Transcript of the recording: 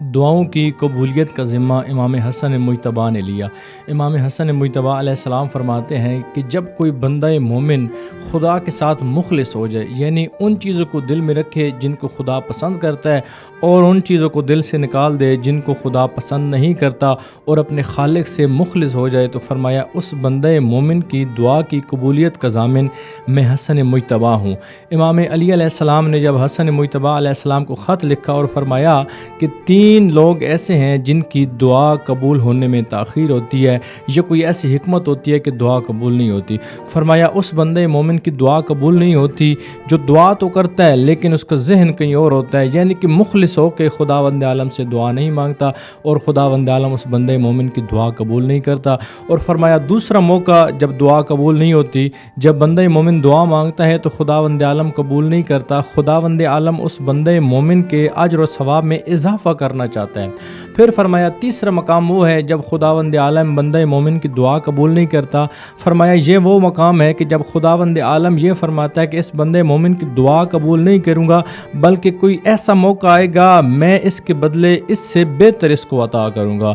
دعاؤں کی قبولیت کا ذمہ امام حسن مجتبیٰ نے لیا۔ امام حسن مجتبیٰ علیہ السلام فرماتے ہیں کہ جب کوئی بندہ مومن خدا کے ساتھ مخلص ہو جائے، یعنی ان چیزوں کو دل میں رکھے جن کو خدا پسند کرتا ہے اور ان چیزوں کو دل سے نکال دے جن کو خدا پسند نہیں کرتا، اور اپنے خالق سے مخلص ہو جائے، تو فرمایا اس بندہ مومن کی دعا کی قبولیت کا ضامن میں حسن مجتبیٰ ہوں۔ امام علی علیہ السلام نے جب حسن مجتبیٰ علیہ السلام کو خط لکھا اور فرمایا کہ 3 لوگ ایسے ہیں جن کی دعا قبول ہونے میں تاخیر ہوتی ہے، یا کوئی ایسی حکمت ہوتی ہے کہ دعا قبول نہیں ہوتی، فرمایا اس بندے مومن کی دعا قبول نہیں ہوتی جو دعا تو کرتا ہے لیکن اس کا ذہن کہیں اور ہوتا ہے، یعنی کہ مخلص ہو کے خداوند عالم سے دعا نہیں مانگتا، اور خداوند عالم اس بندے مومن کی دعا قبول نہیں کرتا۔ اور فرمایا دوسرا موقع جب دعا قبول نہیں ہوتی، جب بندے مومن دعا مانگتا ہے تو خداوند عالم قبول نہیں کرتا، خداوند عالم اس بندے مومن کے اجر و ثواب میں اضافہ کرنا چاہتا ہے۔ پھر فرمایا تیسرا مقام وہ ہے جب خداوند عالم بندہ مومن کی دعا قبول نہیں کرتا، فرمایا یہ وہ مقام ہے کہ جب خداوند عالم یہ فرماتا ہے کہ اس بندے مومن کی دعا قبول نہیں کروں گا، بلکہ کوئی ایسا موقع آئے گا میں اس کے بدلے اس سے بہتر اس کو عطا کروں گا۔